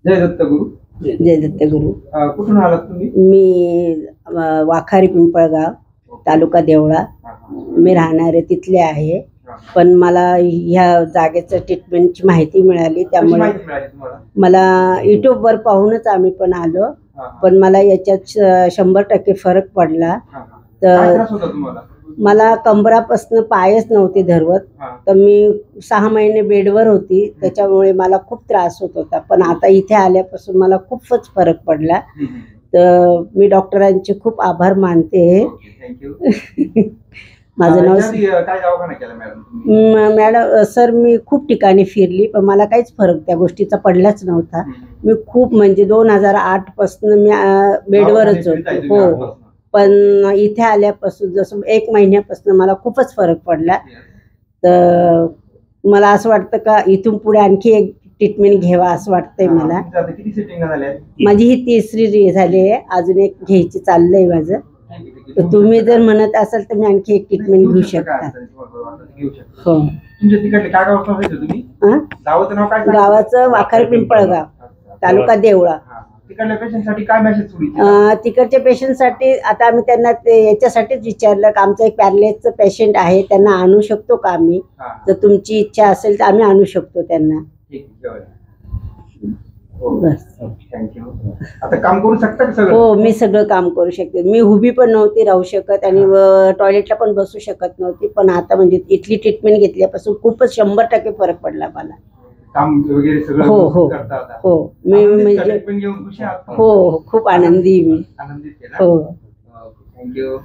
जय दत्त गुरु. जय दत्त गुरु. कुठून आलात तुम्ही? मी वाखारी पिंपळगाव, तालुका देवळा. मी राहणारे तिथले आहे, पण मला ह्या जागेचं ट्रीटमेंटची माहिती मिळाली, त्यामुळे मला यूट्यूबवर पाहूनच आम्ही पण आलो. पण मला याच्यात 100% फरक पडला. तर मला कंबरापासून पायच नव्हते धरवत, तर मी 6 महिने बेडवर होती, त्याच्यामुळे मला खूप त्रास होत होता. पण आता इथे आल्यापासून मला खूपच फरक पडला. तर मी डॉक्टरांचे खूप आभार मानते. माझं नाव मॅडम सर. मी खूप ठिकाणी फिरली, पण मला काहीच फरक त्या गोष्टीचा पडलाच नव्हता. मी खूप म्हणजे 2008 पासून मी बेडवरच होते. हो, पण इथे आल्यापासून जसं 1 महिन्यापासून मला खूपच फरक पडला. तर मला असं वाटतं का इथून पुढे आणखी एक ट्रीटमेंट घ्यावा असं वाटतंय मला. माझी ही 3री झाली आहे, अजून एक घ्यायची चाललंय माझं. तर तुम्ही जर म्हणत असाल तर मी आणखी एक ट्रीटमेंट घेऊ शकता. हो. गावाचं वाखारी पिंपळगाव, तालुका देवळा. तिकडच्या पेशंटसाठी आता आम्ही त्यांना याच्यासाठीच विचारलं की आमचं एक पॅरालिसिसचं पेशंट आहे, त्यांना आणू शकतो का आम्ही? जर तुमची इच्छा असेल तर आम्ही आणू शकतो त्यांना. बस. आता काम करू शकता का सगळं? हो, मी सगळं काम करू शकते. मी उभी पण नव्हती राहू शकत आणि टॉयलेटला पण बसू शकत नव्हती, पण आता म्हणजे इथली ट्रीटमेंट घेतल्यापासून खूपच 100% फरक पडला मला. काम वगैरे सगळं हो हो हो. मी म्हणजे हो, खूप आनंदी मी. आनंदित केला. हो. थँक्यू.